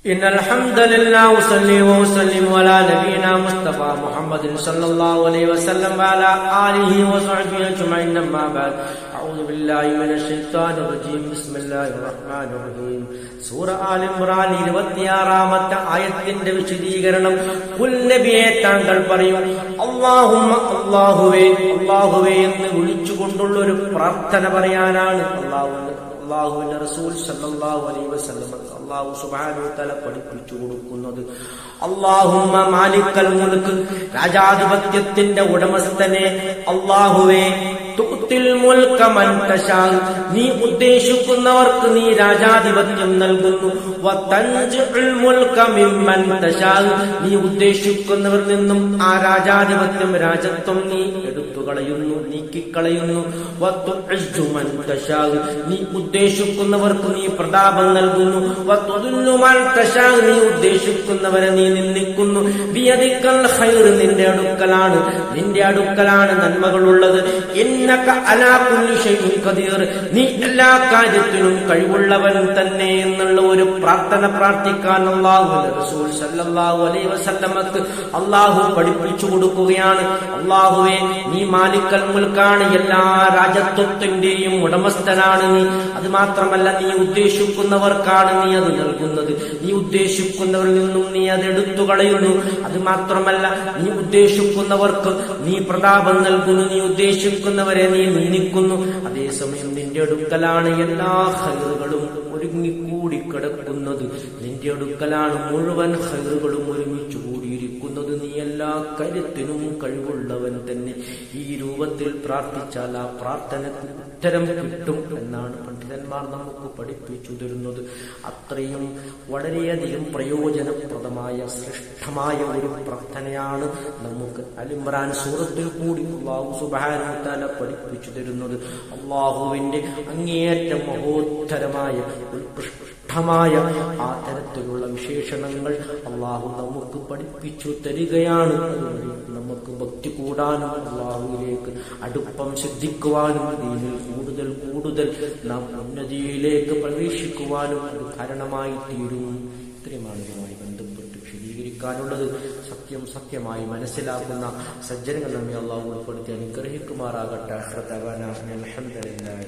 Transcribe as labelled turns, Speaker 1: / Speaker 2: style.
Speaker 1: إن الحمد لله وصلي وسلم على نبينا مصطفى محمد صلى الله عليه وسلم وعلى آله وصحبه أجمعين أما بعد أعوذ بالله من الشيطان الرجيم بسم الله الرحمن الرحيم സൂറ all Imran 26-ാമത്തെ ആയത്തിന്റെ വിശദീകരണം. ഖുൽ നബിയെ താങ്കൾ പറയും, അല്ലാഹുമ്മ അല്ലാഹുവേ അല്ലാഹുവേ എന്ന് വിളിച്ചുകൊണ്ടുള്ള ഒരു പ്രാർത്ഥന പറയാനാണ് അല്ലാഹുവിന്റെ റസൂൽ സല്ലല്ലാഹു അലൈഹി വസല്ലം അല്ലാഹു സുബ്ഹാനഹു വ തആല പഠിപ്പിച്ചു കൊടുക്കുന്നത്. അല്ലാഹുമ്മ മാലിക്കൽ മുൽക്ക്, രാജാധിപത്യത്തിന്റെ ഉടമസ്ഥനെ, അല്ലാഹുവേ തുഅ്തിൽ മുൽക മൻ തശാ, നീ ഉദ്ദേശിക്കുന്നവർക്ക് നീ രാജാധിപത്യം നൽകുന്നു. വതൻജിഉൽ മുൽക മിമ്മൻ തശാ, നീ ഉദ്ദേശിക്കുന്നവരിൽ നിന്നും ആ രാജാധിപത്യം രാജത്വം നീ എടുത്തുകളയുന്നു, നീക്കിക്കളയുന്നു. വതുഇസ്സു മൻ തശാ, നീ ഉദ്ദേശിക്കുന്നവർക്ക് നീ പ്രതാപം നൽകുന്നു. വതുദില്ലു മൻ തശാ, നീ ഉദ്ദേശിക്കുന്നവരെ നീ നിന്ദിക്കുന്നു. ബിയദിക്കൽ ഖൈർ, നിന്റെ അടുക്കലാണ് നന്മകളുള്ളത്. ഇന്നക അലാ കുല്ലി ഷൈഇൻ ഖദീർ, നീ എല്ലാ കാര്യത്തിനും കഴിവുള്ളവൻ തന്നെ എന്നുള്ള ഒരു പ്രാർത്ഥന പ്രാർത്ഥിക്കാൻ അല്ലാഹുവിന്റെ റസൂൽ സല്ലല്ലാഹു അലൈഹി വസല്ലമക്ക് അല്ലാഹു പഠിപ്പിച്ചു കൊടുക്കുകയാണ്. അല്ലാഹുവേ, നീ മാലിക്കൽ മുൽക്കാണ്, എല്ലാ രാജത്വത്തിന്റെയും ഉടമസ്ഥനാണ് നീ. അത് മാത്രമല്ല, നീ ഉദ്ദേശിക്കുന്നവർക്കാണ് നീ അത് നൽകുന്നത്. നീ ഉദ്ദേശിക്കുന്നവരിൽ നിന്നും നീ അത് എടുത്തു കളയുന്നു. അത് മാത്രമല്ല, നീ ഉദ്ദേശിക്കുന്നവർക്ക് നീ പ്രതാപം നൽകുന്നു, നീ ഉദ്ദേശിക്കുന്നവരെ നീ നിന്ദിക്കുന്നു. അതേസമയം നിന്റെ അടുക്കലാണ് എല്ലാ ഖൈറുകളും ഒരുങ്ങിക്കൂടി കിടക്കുന്നത്. നിന്റെ അടുക്കലാണ് മുഴുവൻ ഖൈറുകളും ഒരുമിച്ചു കൂടിയിരിക്കുന്നത്. നീ എല്ലാ കാര്യത്തിനും കഴിവുള്ളവൻ തന്നെ. ഈ രൂപത്തിൽ പ്രാർത്ഥിച്ചാൽ ആ പ്രാർത്ഥനയ്ക്ക് ഉത്തരം കിട്ടും എന്നാണ് പണ്ഡിതന്മാർ നമുക്ക് പഠിപ്പിച്ചു തരുന്നത്. അത്രയും വളരെയധികം പ്രയോജനപ്രദമായ ശ്രേഷ്ഠമായ ഒരു പ്രാർത്ഥനയാണ് നമുക്ക് ആൽ ഇംറാൻ സൂറത്തിൽ കൂടി അല്ലാഹു സുബ്ഹാനഹു വ തആല പഠിപ്പിച്ചു തരുന്നത്. അല്ലാഹുവിന്റെ അങ്ങേയറ്റം മഹോത്തരമായ ഉത്കൃഷ്ടമായ ആ തരത്തിലുള്ള വിശേഷണങ്ങൾ അല്ലാഹു നമുക്ക് പഠിപ്പിച്ചു തരികയാണ്. അതുവഴി നമുക്ക് ഭക്തി കൂടാനും അല്ലാഹുവിലേക്ക് അടുപ്പം സിദ്ധിക്കുവാനും ദീനിൽ കൂടുതൽ കൂടുതൽ നാം ഉന്നതിയിലേക്ക് പ്രവേശിക്കുവാനും അത് കാരണമായി തീരും. ഇത്രയുമാണ് ഇതുമായി ബന്ധപ്പെട്ട് വിശദീകരിക്കാനുള്ളത്. സത്യമായി മനസ്സിലാക്കുന്ന സജ്ജനങ്ങൾ നമ്മെ അല്ലാഹു ഉൾപ്പെടുത്തി അനുഗ്രഹിക്കുമാറാകട്ടെ. അൽഹംദുലില്ലാഹി.